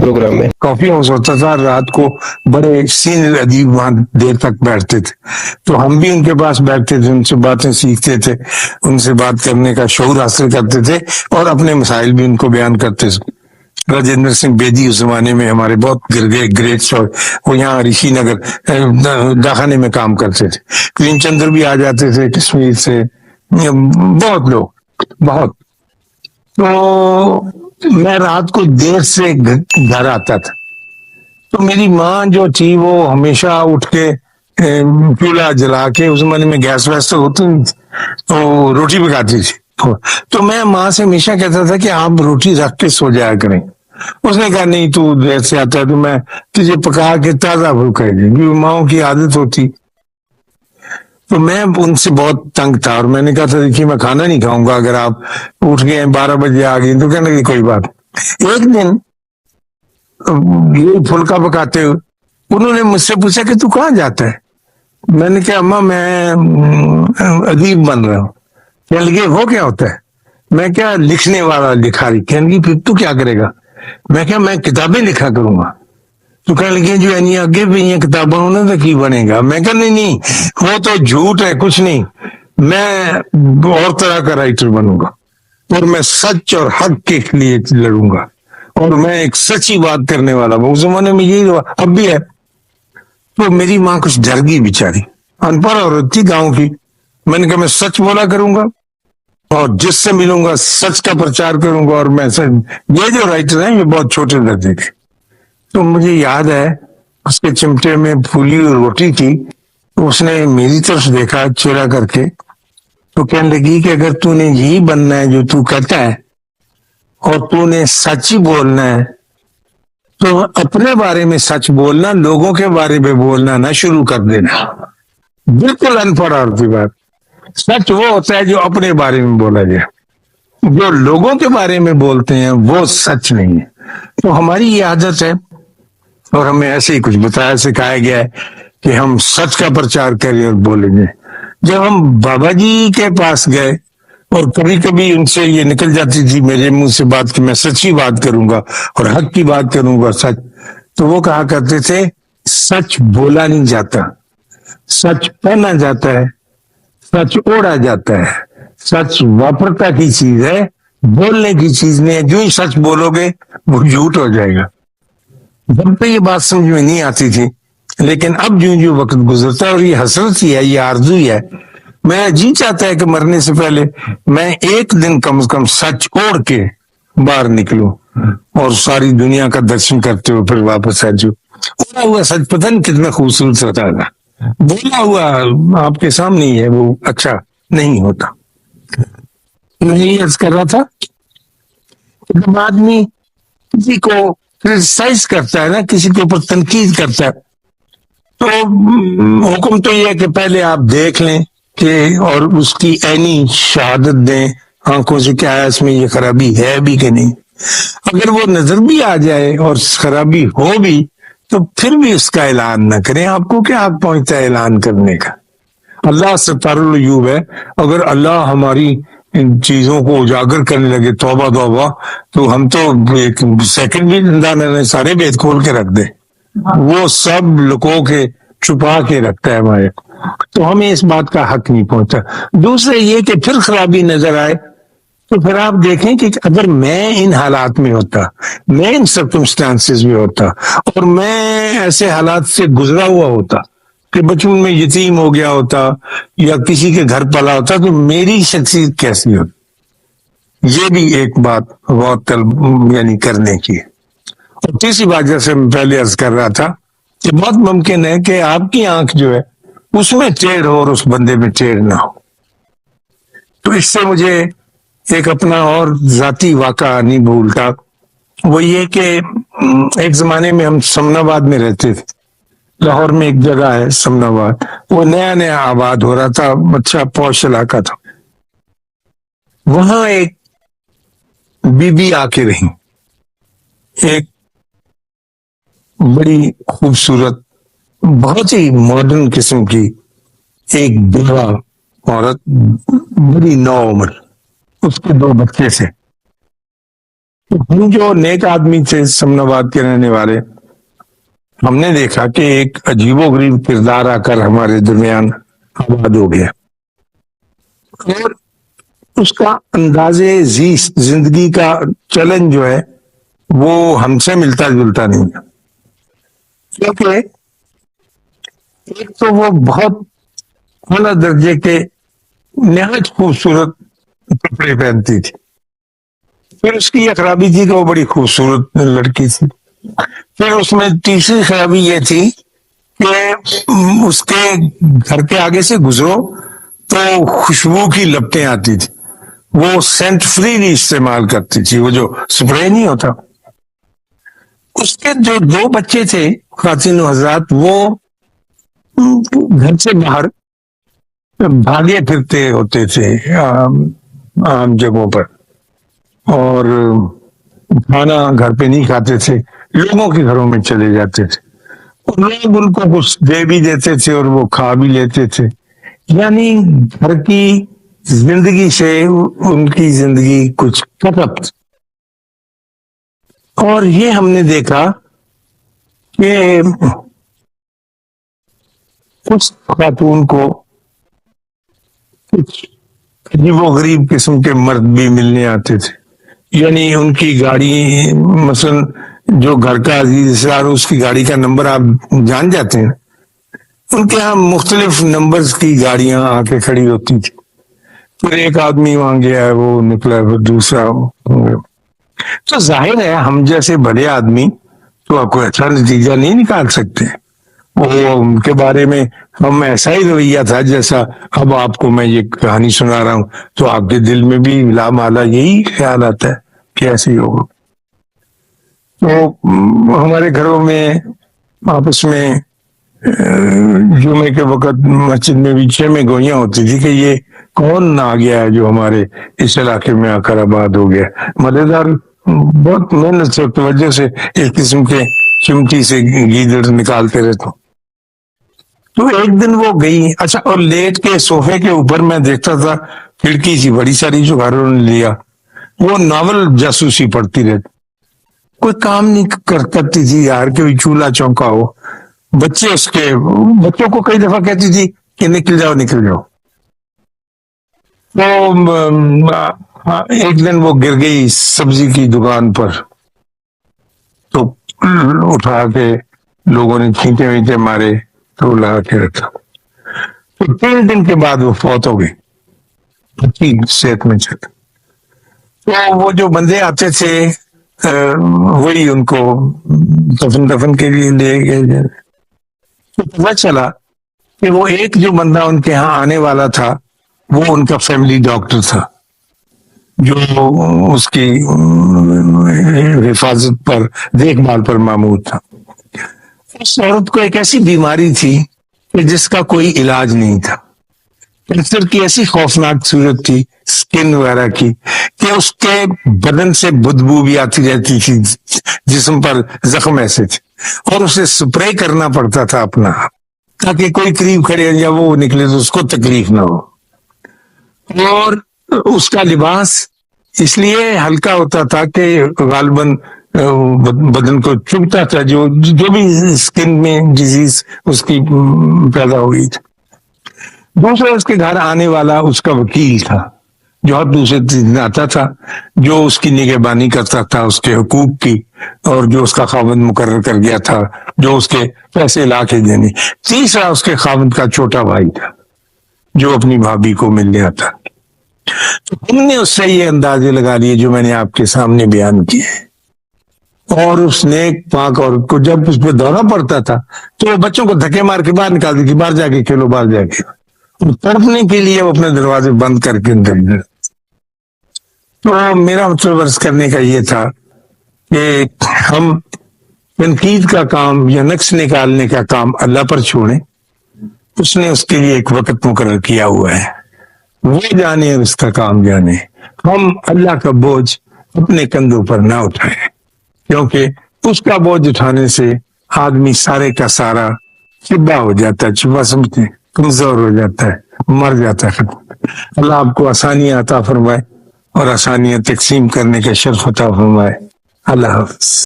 Programme میں کافی house ہوتا تھا، رات کو بڑے سینئر ادیب وہاں دیر تک بیٹھتے تھے، تو ہم بھی ان کے پاس بیٹھتے تھے، ان سے باتیں سیکھتے تھے، ان سے بات کرنے کا شعور حاصل کرتے تھے اور اپنے مسائل بھی ان کو بیان کرتے تھے۔ راجندر سنگھ بیدی اس زمانے میں ہمارے بہت گریٹ، وہ یہاں رشی نگر ڈاکانے میں کام کرتے تھے۔ کریم چندر بھی آ جاتے تھے کشمیر سے، بہت لوگ، بہت۔ تو میں رات کو دیر سے گھر آتا تھا، تو میری ماں جو تھی وہ ہمیشہ اٹھ کے چولہا جلا کے، اس زمانے میں گیس ویس تو ہوتی نہیں تھی، تو روٹی پکاتی تھی۔ تو میں ماں سے ہمیشہ کہتا تھا کہ آپ روٹی رکھ کے سو جایا کریں۔ اس نے کہا نہیں، تو دیر سے آتا ہے تو میں تجھے پکا کے تازہ بھوکا دیں گی، ماؤں کی عادت ہوتی۔ تو میں ان سے بہت تنگ تھا، اور میں نے کہا تھا دیکھیے میں کھانا نہیں کھاؤں گا، اگر آپ اٹھ گئے 12 بجے آ گئی تو کہنے لگی کوئی بات۔ ایک دن یہ پھلکا پکاتے ہوئے انہوں نے مجھ سے پوچھا کہ تو کہاں جاتا ہے؟ میں نے کہا اماں میں ادیب بن رہا ہوں۔ کہنے لگے وہ کیا ہوتا ہے؟ میں کیا لکھنے والا، لکھاری۔ کہنے لگی پھر تو کیا کرے گا؟ میں کہا میں کتابیں لکھا کروں گا۔ تو کہنے لگے جو یعنی آگے بھی یہ کتابیں ہونا تو کی بنے گا؟ میں کہا نہیں، وہ تو جھوٹ ہے، کچھ نہیں، میں اور طرح کا رائٹر بنوں گا، اور میں سچ اور حق کے لیے لڑوں گا، اور میں ایک سچی بات کرنے والا ہوں۔ اس زمانے میں یہی اب بھی ہے۔ تو میری ماں کچھ ڈر گئی بیچاری، ان پڑھ عورت تھی گاؤں کی۔ میں نے کہا میں سچ بولا کروں گا، اور جس سے ملوں گا سچ کا پرچار کروں گا، اور میں یہ جو رائٹر ہیں یہ بہت چھوٹے درجے کے۔ تو مجھے یاد ہے اس کے چمٹے میں پھولی ہوئی روٹی تھی، تو اس نے میری طرف دیکھا چورا کر کے، تو کہنے لگی کہ اگر تو نے یہی بننا ہے جو تو کہتا ہے، اور تو نے سچ ہی بولنا ہے، تو اپنے بارے میں سچ بولنا، لوگوں کے بارے میں بولنا نہ شروع کر دینا۔ بالکل ان پڑھ عورت کی بات۔ سچ وہ ہوتا ہے جو اپنے بارے میں بولا جائے، جو لوگوں کے بارے میں بولتے ہیں وہ سچ نہیں ہے۔ تو ہماری یہ عادت ہے، اور ہمیں ایسے ہی کچھ بتایا سکھایا گیا ہے کہ ہم سچ کا پرچار کریں اور بولیں گے۔ جب ہم بابا جی کے پاس گئے، اور کبھی کبھی ان سے یہ نکل جاتی تھی میرے منہ سے بات کہ میں سچی بات کروں گا اور حق کی بات کروں گا، سچ، تو وہ کہا کرتے تھے سچ بولا نہیں جاتا، سچ پہنا جاتا ہے، سچ اوڑا جاتا ہے، سچ واپرتا کی چیز ہے، بولنے کی چیز نہیں ہے۔ جو ہی سچ بولو گے وہ جھوٹ ہو جائے گا۔ جب تو یہ بات سمجھ میں نہیں آتی تھی، لیکن اب جو وقت گزرتا ہے، اور یہ حسرت ہی ہے، یہ آرزو ہی ہے، میرا جی چاہتا ہے کہ مرنے سے پہلے میں ایک دن کم از کم سچ اوڑھ کے باہر نکلوں، اور ساری دنیا کا درشن کرتے ہوئے پھر واپس آ جاؤں۔ اوڑھا ہوا سچ پتہ نہیں کتنا خوبصورت ہوتا ہے، بولا ہوا آپ کے سامنے ہی ہے، وہ اچھا نہیں ہوتا۔ میں یہ عرض کر رہا تھا، جب آدمی کسی کو کرٹیسائز کرتا ہے نا، کسی کے اوپر تنقید کرتا ہے، تو حکم تو یہ ہے کہ پہلے آپ دیکھ لیں کہ، اور اس کی عینی شہادت دیں آنکھوں سے، کیا ہے اس میں یہ خرابی ہے بھی کہ نہیں۔ اگر وہ نظر بھی آ جائے اور خرابی ہو بھی، تو پھر بھی اس کا اعلان نہ کریں۔ آپ کو کیا حق پہنچتا ہے اعلان کرنے کا؟ اللہ ستار العیوب ہے۔ اگر اللہ ہماری ان چیزوں کو اجاگر کرنے لگے، توبہ توبہ، تو ہم تو ایک سیکنڈ بھی زندہ نہ رہے، سارے بید کھول کے رکھ دیں۔ وہ سب لکو کے چھپا کے رکھتا ہے ہمارے، تو ہمیں اس بات کا حق نہیں پہنچتا۔ دوسرے یہ کہ پھر خرابی نظر آئے تو پھر آپ دیکھیں کہ اگر میں ان حالات میں ہوتا، میں ان سرکمسٹانسز میں ہوتا، اور میں ایسے حالات سے گزرا ہوا ہوتا کہ بچپن میں یتیم ہو گیا ہوتا یا کسی کے گھر پلا ہوتا، تو میری شخصیت کیسی ہوتی؟ یہ بھی ایک بات غور طلب یعنی کرنے کی ہے۔ اور تیسری بات جیسے میں پہلے عرض کر رہا تھا کہ بہت ممکن ہے کہ آپ کی آنکھ جو ہے اس میں ٹیڑھ ہو اور اس بندے میں ٹیڑھ نہ ہو۔ تو اس سے مجھے ایک اپنا اور ذاتی واقعہ نہیں بھولتا، وہ یہ کہ ایک زمانے میں ہم سمن آباد میں رہتے تھے، لاہور میں ایک جگہ ہے سمن آباد، وہ نیا نیا آباد ہو رہا تھا، اچھا پوش علاقہ تھا۔ وہاں ایک بی بی آ کے رہی، ایک بڑی خوبصورت، بہت ہی ماڈرن قسم کی ایک بیوہ عورت، بڑی نو عمر، اس کے 2 بچے سے۔ ہم جو نیک آدمی تھے سمن آباد کے رہنے والے، ہم نے دیکھا کہ ایک عجیب و غریب کردار آ کر ہمارے درمیان آباد ہو گیا، اور اس کا انداز زندگی کا چیلنج جو ہے وہ ہم سے ملتا جلتا نہیں ہے، کیونکہ ایک تو وہ بہت اعلیٰ درجے کے نہایت خوبصورت کپڑے پہنتی تھی، پھر اس کی یہ خرابی تھی کہ وہ بڑی خوبصورت لڑکی تھی، پھر اس میں تیسری خرابی یہ تھی کہ اس کے گھر کے آگے سے گزرو تو خوشبو کی لپٹیں آتی تھی، وہ سینٹ فری نہیں استعمال کرتی تھی، وہ جو سپرے نہیں ہوتا۔ اس کے جو دو بچے تھے خواتین و حضرات، وہ گھر سے باہر بھاگے پھرتے ہوتے تھے عام جگہوں پر، اور کھانا گھر پہ نہیں کھاتے تھے، لوگوں کے گھروں میں چلے جاتے تھے، اور لوگ ان کو کچھ دے بھی دیتے تھے اور وہ کھا بھی لیتے تھے، یعنی گھر کی زندگی سے ان کی زندگی کچھ کٹ۔ اور یہ ہم نے دیکھا کہ اس خاتون کو کچھ عجیب و غریب قسم کے مرد بھی ملنے آتے تھے، یعنی ان کی گاڑی، مثلا جو گھر کا عزیز رشتہ اس کی گاڑی کا نمبر آپ جان جاتے ہیں، ان کے ہاں مختلف نمبرز کی گاڑیاں آ کے کھڑی ہوتی تھی، پھر ایک آدمی وہاں گیا ہے، وہ نکلا، پھر دوسرا۔ تو ظاہر ہے ہم جیسے بڑے آدمی تو آپ کو اچھا نتیجہ نہیں نکال سکتے، وہ ان کے بارے میں ہم ایسا ہی رویہ تھا جیسا اب آپ کو میں یہ کہانی سنا رہا ہوں، تو آپ کے دل میں بھی لا مالا یہی خیال آتا ہے کہ ایسے ہی ہوگا۔ تو ہمارے گھروں میں آپس میں جمعے کے وقت مسجد میں بھی میں گوئیاں ہوتی تھی کہ یہ کون آ گیا ہے جو ہمارے اس علاقے میں آ کر آباد ہو گیا۔ مزیدار بہت محنت سے توجہ سے ایک قسم کے چمٹی سے گیدڑ نکالتے رہتا ہوں۔ تو ایک دن وہ گئی، اچھا، اور لیٹ کے صوفے کے اوپر میں دیکھتا تھا کھڑکی سی بڑی ساری جو گھروں نے لیا، وہ ناول جاسوسی پڑھتی رہتی، کوئی کام نہیں کر کرتی تھی یار، کوئی چولہا چونکا ہو۔ بچے اس کے بچوں کو کئی دفعہ کہتی تھی کہ نکل جاؤ نکل جاؤ۔ تو ایک دن وہ گر گئی سبزی کی دکان پر، تو اٹھا کے لوگوں نے چھینٹے وینٹے مارے تو لگا کے رکھا، تو 3 دن کے بعد وہ فوت ہو گئی، اچھی صحت میں چل۔ تو وہ جو بندے آتے تھے وہی ان کو دفن کے لیے لے گئے، تو پتا چلا کہ وہ ایک جو بندہ ان کے ہاں آنے والا تھا وہ ان کا فیملی ڈاکٹر تھا، جو اس کی حفاظت پر دیکھ بھال پر مامور تھا۔ اس عورت کو ایک ایسی بیماری تھی کہ جس کا کوئی علاج نہیں تھا، کینسر کی ایسی خوفناک صورت تھی سکن وغیرہ کی کہ اس کے بدن سے بدبو بھی آتی رہتی تھی، جسم پر زخم ایسے تھے، اور اسے سپرے کرنا پڑتا تھا اپنا، تاکہ کوئی قریب کھڑے یا وہ نکلے تو اس کو تکلیف نہ ہو۔ اور اس کا لباس اس لیے ہلکا ہوتا تھا کہ غالباً بدن کو چبھتا تھا، جو بھی سکن میں ڈیزیز اس کی پیدا ہوئی تھی۔ دوسرا اس کے گھر آنے والا اس کا وکیل تھا، جو ہر دوسرے دن آتا تھا، جو اس کی نگہبانی کرتا تھا اس کے حقوق کی، اور جو اس کا خاوند مقرر کر گیا تھا جو اس کے پیسے لا کے دینے۔ تیسرا اس کے خاوند کا چھوٹا بھائی تھا جو اپنی بھابھی کو ملنے آتا۔ تو ہم نے اس سے یہ اندازے لگا لیے جو میں نے آپ کے سامنے بیان کیے، اور اس نیک پاک اور کو جب اس پہ دورہ پڑتا تھا تو وہ بچوں کو دھکے مار کے باہر نکال دیتی، باہر جا کے کھیلو، باہر جا کے، تڑپنے کے لیے وہ اپنے دروازے بند کر کے اندر۔ تو میرا مطلب عرض کرنے کا یہ تھا کہ ہم تنقید کا کام یا نقص نکالنے کا کام اللہ پر چھوڑیں، اس نے اس کے لیے ایک وقت مقرر کیا ہوا ہے، وہ جانے اور اس کا کام جانے۔ ہم اللہ کا بوجھ اپنے کندھوں پر نہ اٹھائیں، کیونکہ اس کا بوجھ اٹھانے سے آدمی سارے کا سارا چبا ہو جاتا ہے، چبا سمجھتے کمزور ہو جاتا ہے، مر جاتا ہے۔ اللہ آپ کو آسانی عطا فرمائے اور آسانیاں تقسیم کرنے کا شرف عطا فرمائے. اللہ حافظ.